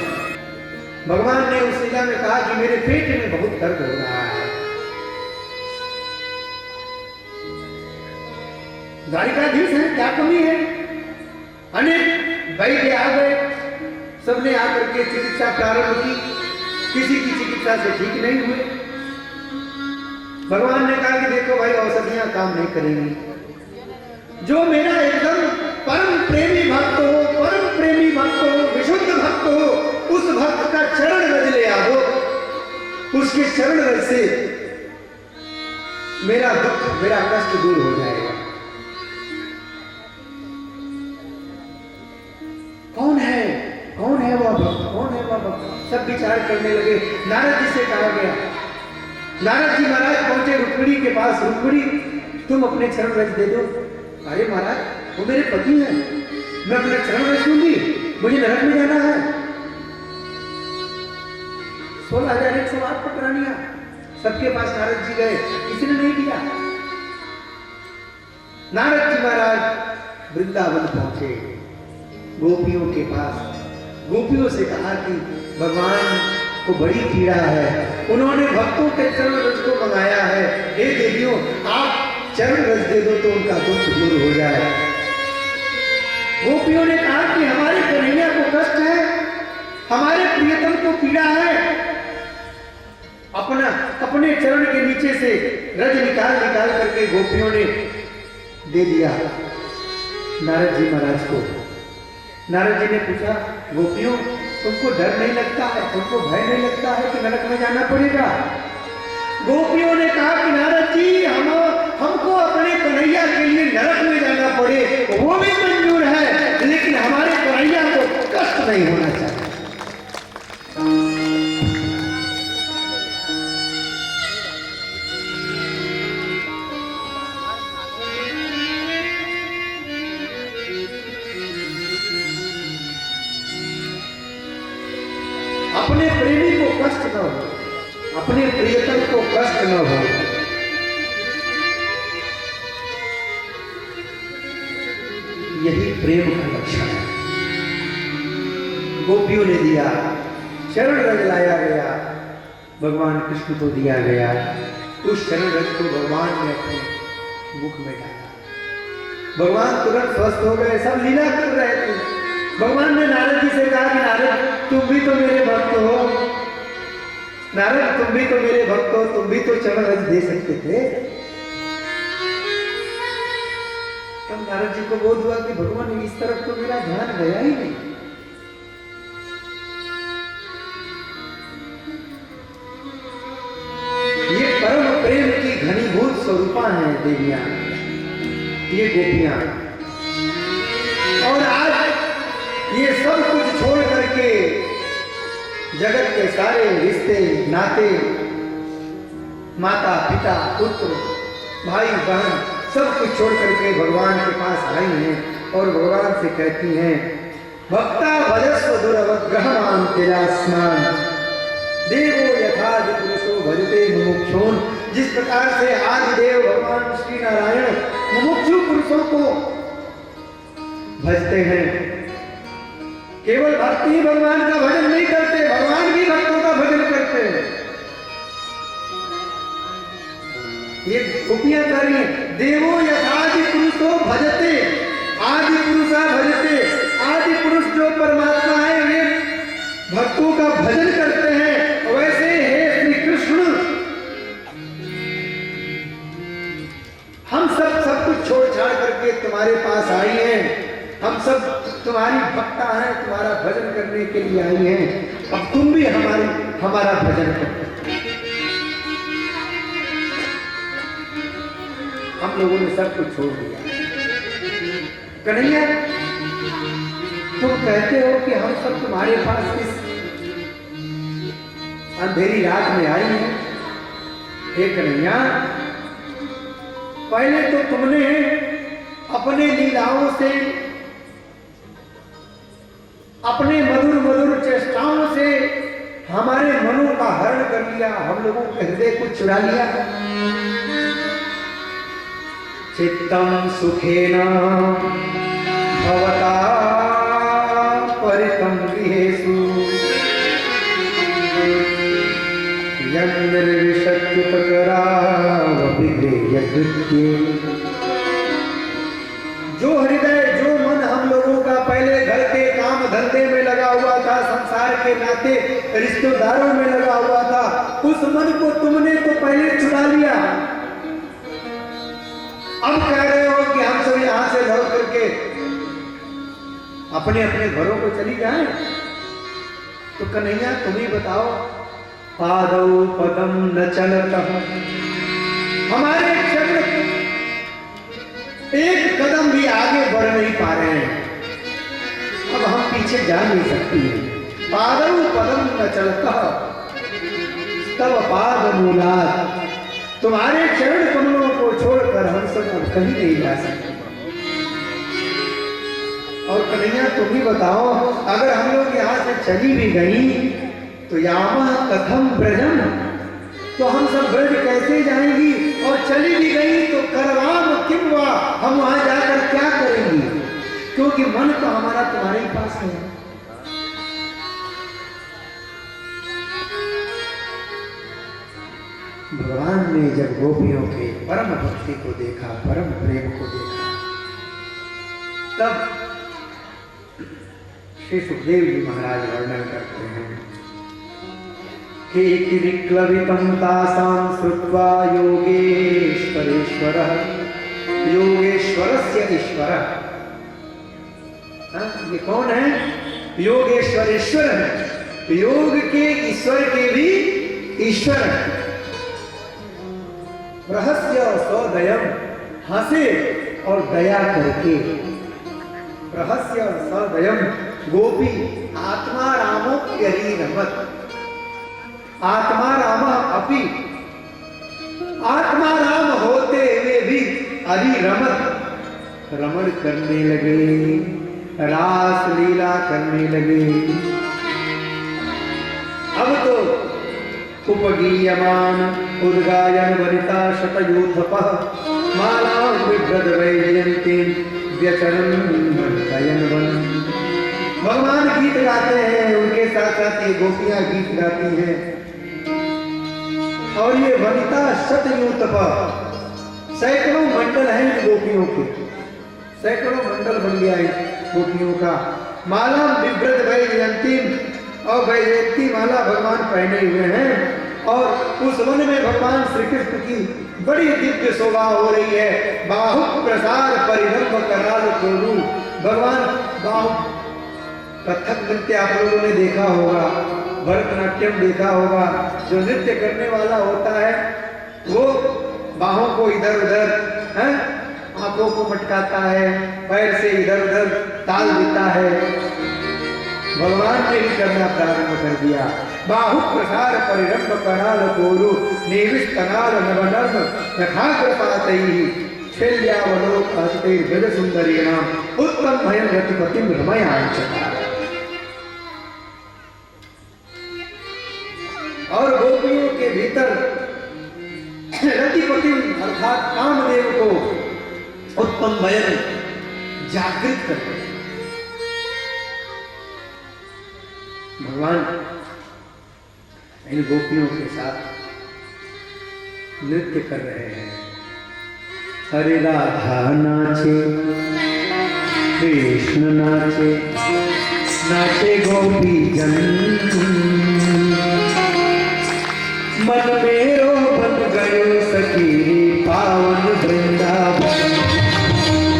भगवान ने उस लीला में कहा कि मेरे पेट में बहुत दर्द हो रहा है। द्वारिकाधीश है, क्या कमी है? अनेक वैद्य आ गए, सबने आकर के चिकित्सा प्रारंभ की, किसी की चिकित्सा से ठीक नहीं हुए। भगवान ने कहा कि देखो भाई, औषधियां काम नहीं करेंगी। जो मेरा एकदम परम प्रेमी भक्त हो, विशुद्ध भक्त हो, उस भक्त का चरण रज ले आओ। उसके चरण रज से मेरा दुख, मेरा कष्ट दूर हो जाएगा। कौन है वह भक्त? सब विचार करने लगे। नारद जी से कहा गया। नारद जी महाराज पहुंचे रुक्मिणी के पास। रुक्मिणी, तुम अपने चरण रज दे दो। अरे महाराज, वो मेरे पति हैं, मैं अपना चरण रज दूंगी? मुझे नरक में जाना है। 16,108 पटरानियां, सबके पास नारद जी गए, किसी ने नहीं दिया। नारद जी महाराज वृंदावन पहुंचे, गोपियों के पास। गोपियों से कहा कि भगवान को बड़ी पीड़ा है, उन्होंने भक्तों के चरण रज को मंगाया है। हे देवियों, आप चरण रज दे दो तो उनका दुख दूर हो जाए। गोपियों ने कहा कि हमारे कन्हैया को कष्ट है, हमारे प्रियतम को पीड़ा है। अपने चरण के नीचे से रज निकाल करके गोपियों ने दे दिया नारद जी महाराज को। नारद जी ने पूछा, गोपियों तुमको डर नहीं लगता है, तुमको भय नहीं लगता है कि नरक में जाना पड़ेगा? गोपियों ने कहा कि नारद जी हमको अपने कन्हैया के लिए नरक में जाना पड़े वो भी मंजूर है, लेकिन हमारे कन्हैया को कष्ट नहीं होना चाहिए। अपने प्रेमी को कष्ट न हो, अपने प्रियतम को कष्ट न हो, यही प्रेम का लक्षण है। गोपियों ने दिया, शरण रज लाया गया, भगवान कृष्ण को दिया गया। उस शरण रज को भगवान ने अपने मुख में डाला। भगवान तुरंत स्वस्थ हो गए। सब लीला कर रहे थे। भगवान ने नारद जी से कहा कि नारद तुम भी तो मेरे भक्त हो, नारद तुम भी तो मेरे भक्त हो, तुम भी तो चरण रज दे सकते थे। तब नारद जी को बोध हुआ कि भगवान इस तरफ तो मेरा ध्यान गया ही नहीं। ये परम प्रेम की घनीभूत स्वरूपा है देवियां, ये गोपियां। और आज ये सब कुछ छोड़ करके जगत के सारे रिश्ते नाते, माता पिता पुत्र भाई बहन सब कुछ छोड़ करके भगवान के पास आई हैं और भगवान से कहती हैं, भक्ता भजस्व दुरवग्रहमान तेजास्मान देवो यथादि पुरुषो भजते मुमुक्षोन। जिस प्रकार से आदिदेव भगवान श्री नारायण मुमुक्षु पुरुषों को भजते हैं, केवल भक्ति ही भगवान का भजन नहीं करते, भगवान भी भक्तों का भजन करते हैं। ये गोपियां कर रही हैं, देवो यथादि पुरुषो भजते, आदि पुरुषा भजते। आदि पुरुष जो परमात्मा है वे भक्तों का भजन करते हैं। वैसे हे श्री कृष्ण, हम सब कुछ छोड़ छाड़ करके तुम्हारे पास आई हैं, हम सब तुम्हारी भक्ता हैं, तुम्हारा भजन करने के लिए आई हैं। अब तुम भी हमारा भजन करो। हम लोगों ने सब कुछ छोड़ दिया। कन्हैया तुम कहते हो कि हम सब तुम्हारे पास इस अंधेरी रात में आई हैं। हे कन्हैया, पहले तो तुमने अपने लीलाओं से, अपने मधुर मधुर चेष्टाओं से हमारे मनों का हरण कर लिया, हम लोगों के हृदय को चुरा लिया। चित्तम सुखेन भवता परितं गृहेषु जो हृदय, जो मन हम लोगों का पहले घर के काम धंधे में लगा हुआ था, संसार के नाते रिश्तेदारों में लगा हुआ था, उस मन को तुमने तो पहले चुरा लिया। अब कह रहे हो कि हम सब यहां से लौट करके अपने अपने घरों को चली जाएं। तो कन्हैया तुम ही बताओ, पादौ पदम न चलतः, हमारे चरण एक कदम भी आगे बढ़ नहीं पा रहे हैं, अब हम पीछे जा नहीं सकती हैं। पादौ पदम न चलतः तव पाद मूलात्, तुम्हारे चरण कमलों को छोड़कर हम सब अब कहीं नहीं जा सकते। और कन्हैया तुम ही बताओ, अगर हम लोग यहाँ से चली भी गई तो यामा कथम ब्रजम, तो हम सब ब्रज कैसे जाएंगी? और चली भी गई तो करवाम किम वा, हम वहां जाकर क्या करेंगी? क्योंकि मन तो हमारा तुम्हारे ही पास है। भगवान ने जब गोपियों के परम भक्ति को देखा, परम प्रेम को देखा, तब श्री सुखदेव जी महाराज वर्णन करते हैं कि किरिक्लवितं तासां श्रुत्वा योगेश्वरेश्वरः योगेश्वरस्य ईश्वरः। ये कौन है? योगेश्वरेश्वर है, योग के ईश्वर के भी ईश्वर है। रहस्य सदयम, हंसे और दया करके। रहस्य सदयम गोपी आत्मा रामो प्यरी रमत, आत्मा राम अपि, आत्मा राम होते हुए भी अरि रमत, रमण करने लगे, रास लीला करने लगे। अब तो उपगीयमान उद्गायन वनिता शतयूथपः मालां बिभ्रद वैजयन्तीं व्यचरन् नयनवन। भगवान गीत गाते हैं, उनके साथ साथ ये गोपियां गीत गाती हैं। और ये वनिता शतयूथपः, सैकड़ों मंडल हैं इन गोपियों के, सैकड़ों मंडल बन गया है गोपियों का। माला बिभ्रद वैजयंतीम, और वैजयंती माला भगवान पहने हुए हैं। और उस वन में भगवान श्री कृष्ण की बड़ी दिव्य शोभा हो रही है। बाहु प्रसार परिरंभ कराल कोरु, भगवान बाहु, कथक नृत्य आप लोगों ने देखा होगा, भरतनाट्यम देखा होगा। जो नृत्य करने वाला होता है वो बाहों को इधर उधर, आंखों को मटकाता है, पैर से इधर उधर ताल देता है। भगवान ने भी करना प्रारंभ कर दिया। बाहु प्रसार परिरंभ कराल कोरु निविष्टनाल नवनर्म यथाग्रपातैः शैल्यावलोक हस्ते गज सुंदरीणाम उत्तम भयं रतिपतिं रमयाञ्चकार। और गोपियों के भीतर रतिपति अर्थात कामदेव को उत्तम भयं जागृत करते हैं। भगवान इन गोपियों के साथ नृत्य कर रहे हैं। हरे राधा नाचे, कृष्ण नाचे, नाचे गोपी जन, मन मेरो बन गयो सखी पावन वृंदावन,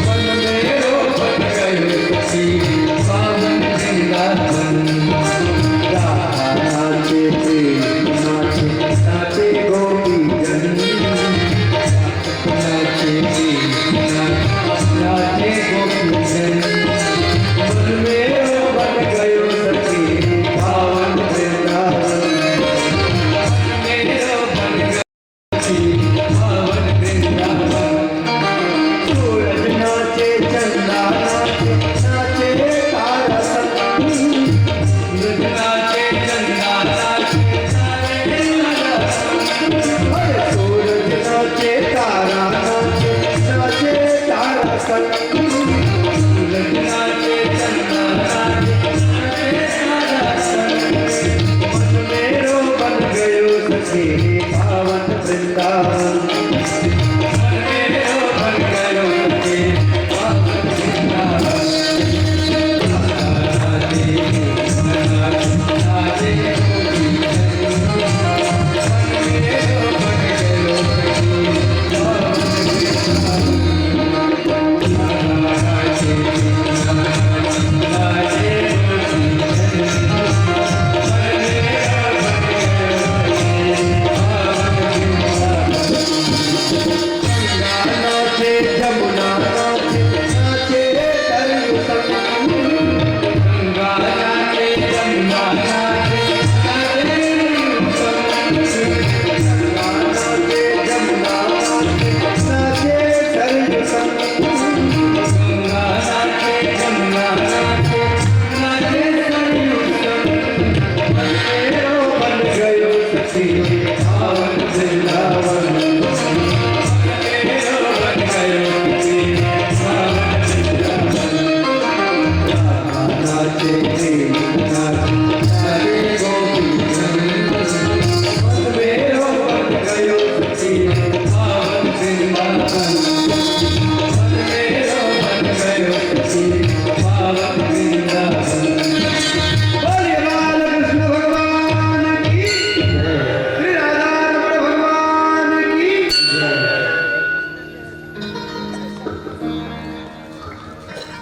मन मेरो बन गयो सखी पावन वृंदावन। नाचे नाचे नाचे गोपी जन, नाचे नाचे गोपी जन, मन मेरो बन गयो सखी पावन वृंदावन, मेरो बन गयो सखी पावन वृंदावन।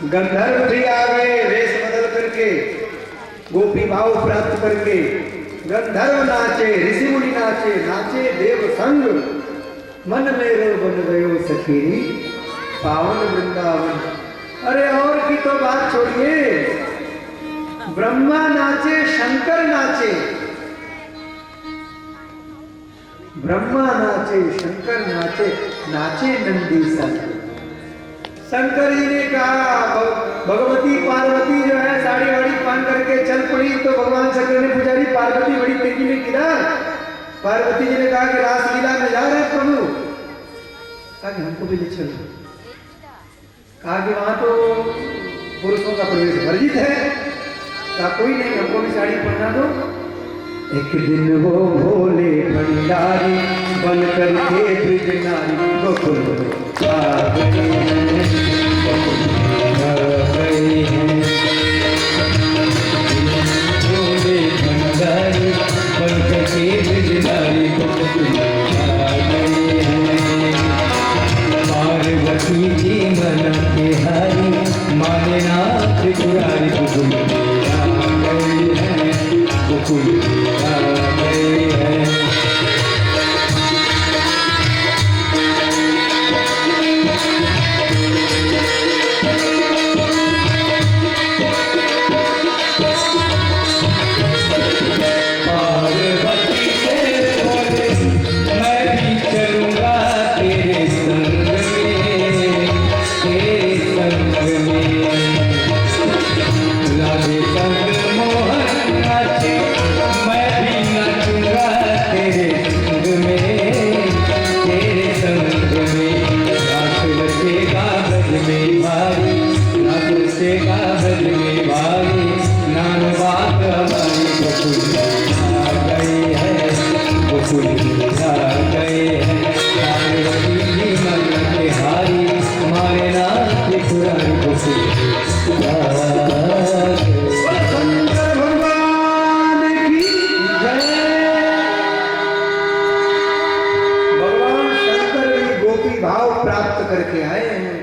गंधर्व भी आ गए वेश बदल करके, गोपी भाव प्राप्त करके। गंधर्व नाचे, ऋषि मुनि नाचे, नाचे देव संग, मन मेरो बन गयो सखीरी पावन वृंदावन। अरे और की तो बात छोड़िए, ब्रह्मा नाचे, शंकर नाचे, ब्रह्मा नाचे, शंकर नाचे, नाचे नंदीसन। शंकर जी ने कहा, भगवती पार्वती जो है साड़ी वाड़ी पहन करके चल पड़ी, तो भगवान शंकर ने पूछा पार्वती बड़ी तेजी में किधर? पार्वती जी ने कहा कि रासलीला में जा रहे प्रभु। कहा कि हमको भी ले चलो। कहा कि वहां तो पुरुषों का प्रवेश वर्जित है। कहा कोई नहीं, हमको भी साड़ी पहना दो। एक दिन वो भोले भंडारी बन करके ब्रिज नारी गोकुल आ गए हैं। भोले भंडारी बन करके ब्रिज नारी गोकुल आ गए हैं। पार्वती जी मन के हारी माने ना त्रिपुरारी गोकुल आ गए हैं, गोकुल आ गए हैं। पार्वती तेरे बोले मैं भी चलूंगा तेरे संग में, तेरे संग में। राधे संग मोहन नाचे, मैं भी नाचूंगा तेरे संग में, तेरे संग में। रात रचेगा ब्रज में भारी, रात रचेगा ब्रज में भारी, नाम बात हमारी गोकुल आ गई है, गोकुल आ गए हैं। पार्वती जी मन के हारी मारे नाथ त्रिपुरारी गोकुल आ गए। शंकर भगवान की जय। भगवान शंकर भी गोपी भाव प्राप्त करके आए हैं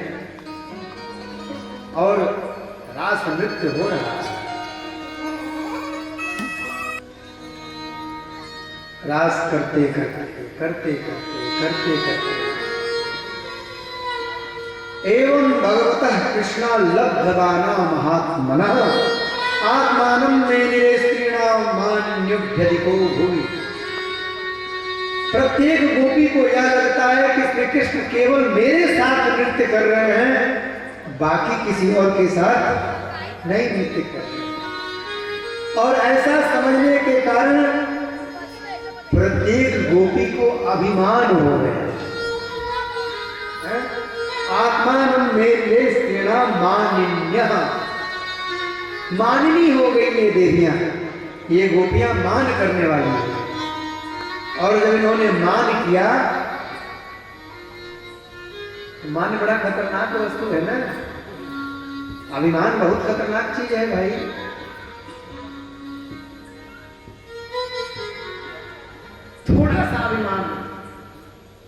और रास नृत्य हो रहा है। रास करते करते करते करते करते करते एवं भगवतः कृष्णा लब्धवाना महात्मनः आत्मानं मेनिरे स्त्रीणां मान्युभ्यधिको भूमि। प्रत्येक गोपी को यह लगता है कि श्री कृष्ण केवल मेरे साथ नृत्य कर रहे हैं, बाकी किसी और के साथ नहीं नृत्य कर रहे। और ऐसा समझने के कारण प्रत्येक गोपी को अभिमान हो गया। आत्मान मेरे स्त्रीणां मानिन्यः, माननी हो गई ये देवियां, ये गोपियां मान करने वाली हैं। और जब इन्होंने मान किया, मान बड़ा खतरनाक वस्तु है ना। अभिमान बहुत खतरनाक चीज है भाई।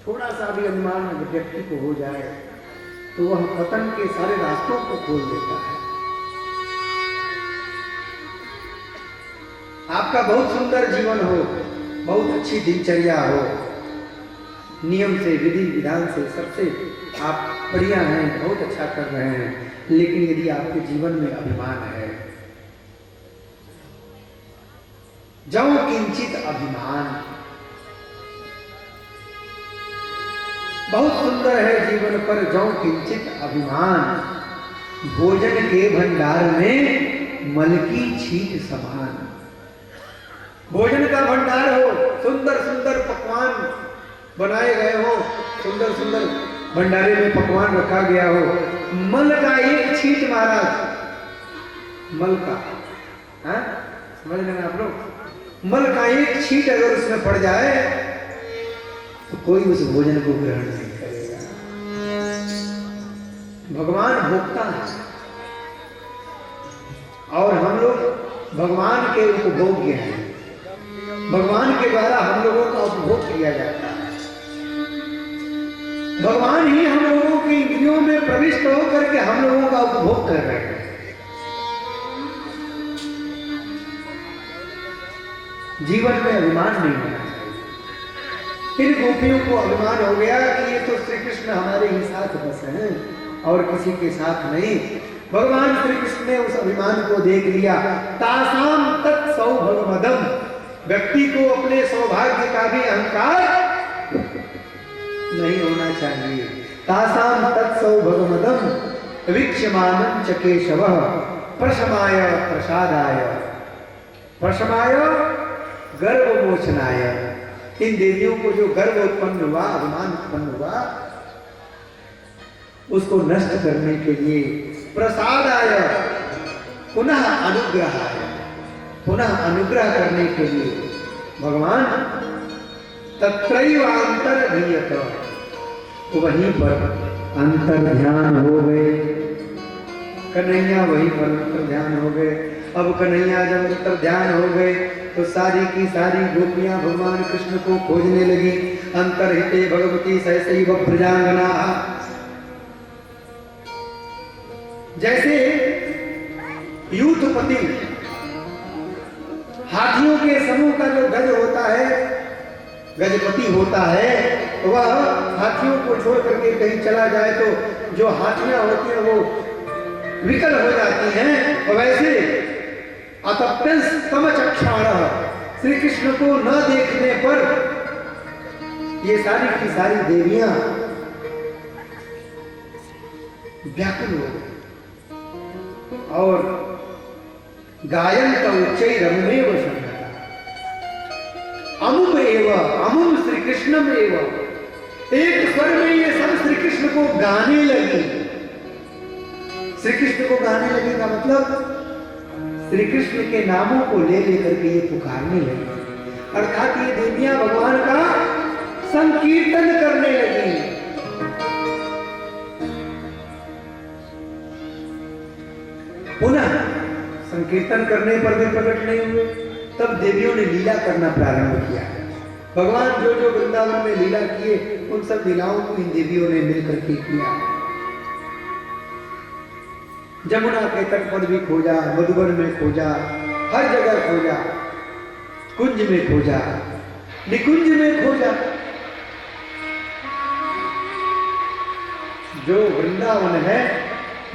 थोड़ा सा भी अभिमान व्यक्ति को हो जाए तो वह पतन के सारे रास्तों को खोल देता है। आपका बहुत सुंदर जीवन हो, बहुत अच्छी दिनचर्या हो, नियम से विधि विधान से सबसे आप बढ़िया हैं, बहुत अच्छा कर रहे हैं, लेकिन यदि आपके जीवन में अभिमान है, जौ किंचित अभिमान, बहुत सुंदर है जीवन पर जौ किंचित अभिमान, भोजन के भंडार में मल की छींट समान। भोजन का भंडार हो, सुंदर सुंदर पकवान बनाए गए हो, सुंदर सुंदर भंडारे में पकवान रखा गया हो, मल का एक छींट महाराज, मल का, हाँ समझ लेना आप लोग, मल का एक छींट अगर उसमें पड़ जाए तो कोई उस भोजन को ग्रहण नहीं करेगा। भगवान भोक्ता है और हम लोग भगवान के उपभोग्य हैं। भगवान के द्वारा हम लोगों का उपभोग किया जाता है। भगवान ही हम लोगों की इंद्रियों में प्रविष्ट होकर के हम लोगों का उपभोग कर रहे हैं। जीवन में अभिमान नहीं होना चाहिए। इन गोपियों को अभिमान हो गया कि ये तो श्री कृष्ण हमारे ही साथ बस हैं और किसी के साथ नहीं। भगवान श्री कृष्ण ने उस अभिमान को देख लिया। तासाम तत्सौभाग्यमदम, व्यक्ति को अपने सौभाग्य का भी अहंकार नहीं होना चाहिए। तासाम तत्सौभाग्यमदम वीक्ष्यमानं च केशवः प्रशमाय प्रसादाय, प्रशमाय गर्व मोचनाय। इन देवियों को जो गर्व उत्पन्न हुआ, अभिमान उत्पन्न हुआ, उसको नष्ट करने के लिए प्रसादाय, पुनः अनुग्रहाय, पुनः अनुग्रह करने के लिए भगवान तत्रैवान्तर्धीयत, वहीं पर अंतर ध्यान हो गए। कन्हैया वहीं पर अंतर ध्यान हो गए। अब कन्हैया जब अंतर ध्यान हो गए तो सारी की सारी गोपियां भगवान कृष्ण को खोजने लगी। अंतर्हिते भगवती सहसैव प्रजांगना, जैसे यूथपति हाथियों के समूह का जो गज होता है, गजपति होता है, वह हाथियों को छोड़ करके कहीं चला जाए तो जो हाथियां होती हैं वो विकल हो जाती हैं। और वैसे अतप्यंस तमचक्षाण, श्री कृष्ण को न देखने पर ये सारी की सारी देवियां व्याकुल हो गई और गायन का उच्चैरमेव संगता, अमुम एव अमुम श्री कृष्णम एव, एक स्वर में ये सब श्री कृष्ण को गाने लगी। श्री कृष्ण को गाने लगे का मतलब श्री कृष्ण के नामों को ले लेकर के ये पुकारने लगी, अर्थात ये देवियां भगवान का संकीर्तन करने लगी। पुनः संकीर्तन करने पर भी प्रकट नहीं हुए, तब देवियों ने लीला करना प्रारंभ किया। भगवान जो जो वृंदावन में लीला किए उन सब लीलाओं को इन देवियों ने मिलकर के किया। जमुना के तट पर भी खोजा, मधुबन में खोजा, हर जगह खोजा, कुंज में खोजा, निकुंज में खोजा। जो वृंदावन है,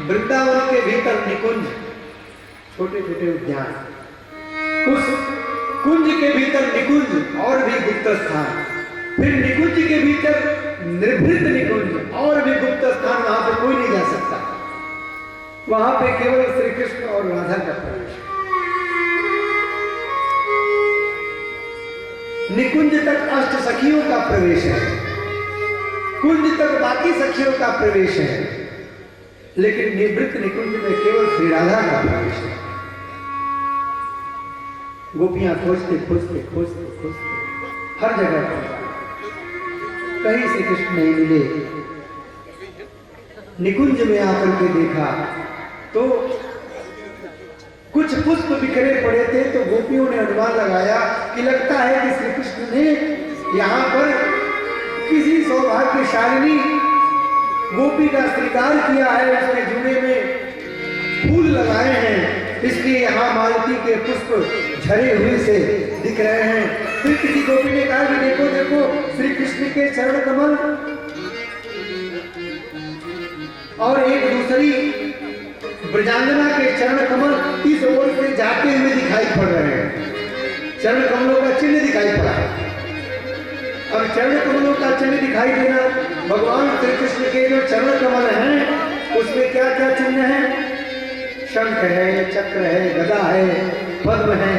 वृंदावन के भीतर निकुंज, छोटे छोटे उद्यान, उस कुंज के भीतर निकुंज और भी गुप्त स्थान, फिर निकुंज के भीतर निर्भृत निकुंज और भी गुप्त स्थान, वहां पर कोई नहीं जा सकता। वहां पे केवल श्री कृष्ण और राधा का प्रवेश। निकुंज तक अष्ट सखियों का प्रवेश है, कुंज तक बाकी सखियों का प्रवेश है, लेकिन निवृत्त निकुंज में केवल श्री राधा का प्रवेश है। गोपियां खोजते खोजते खोजते खोजते हर जगह खोजा, कहीं से कृष्ण नहीं मिले। निकुंज में आकर के देखा तो कुछ पुष्प बिखरे पड़े थे, तो गोपियों ने अनुमान लगाया कि लगता है कि श्री कृष्ण ने यहाँ पर किसी सौभाग्यशालिनी गोपी का श्रृंगार किया है, उसके जूने में फूल लगाए हैं, इसलिए यहाँ मालती के पुष्प झरे हुए से दिख रहे हैं। फिर किसी गोपी ने कहा कि देखो देखो श्री कृष्ण के चरण कमल, और एक दूसरी ब्रजांगना के चरण कमल इस ओर से जाते हुए दिखाई पड़ रहे हैं। चरण कमलों का चिन्ह दिखाई पड़ा। अब चरण कमलों का चिन्ह दिखाई देना, भगवान श्री कृष्ण के जो चरण कमल हैं उसमें क्या क्या चिन्ह है? शंख है, चक्र है, गदा है, पद्म है।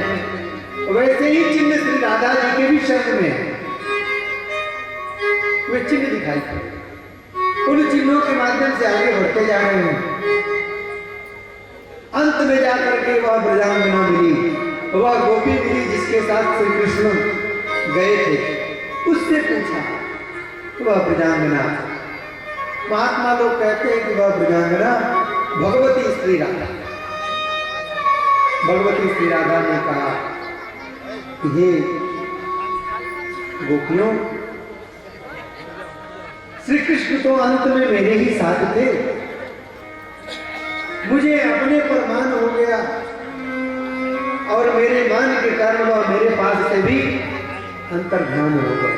वैसे ही चिन्ह श्री राधा जी के भी शंख में है, वे चिन्ह दिखाई पड़े। उन चिन्हों के माध्यम से आगे बढ़ते जा रहे हैं। अंत में जाकर के वह ब्रजांगना मिली, वह गोपी मिली जिसके साथ श्री कृष्ण गए थे। उससे पूछा, वह ब्रजांगना, महात्मा लोग कहते हैं कि वह ब्रजांगना भगवती श्री राधा। भगवती श्री राधा ने कहा कि हे गोपियों, श्री कृष्ण तो अंत में मेरे ही साथ थे, मुझे अपने पर मान हो गया और मेरे मान के कारण वह मेरे पास से भी अंतर्ध्यान हो गए।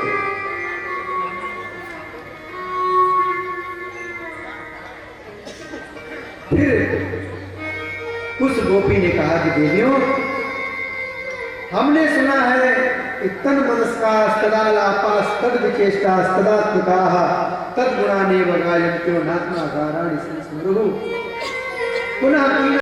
फिर उस गोपी ने कहा कि देवियों, हमने सुना है कि तन मनस्का तदा लापा तद विचेष्टा तदात्मिका तद गुणानेव गायन्त्यो नात्मा गाराणि संस्मरुः। पुनः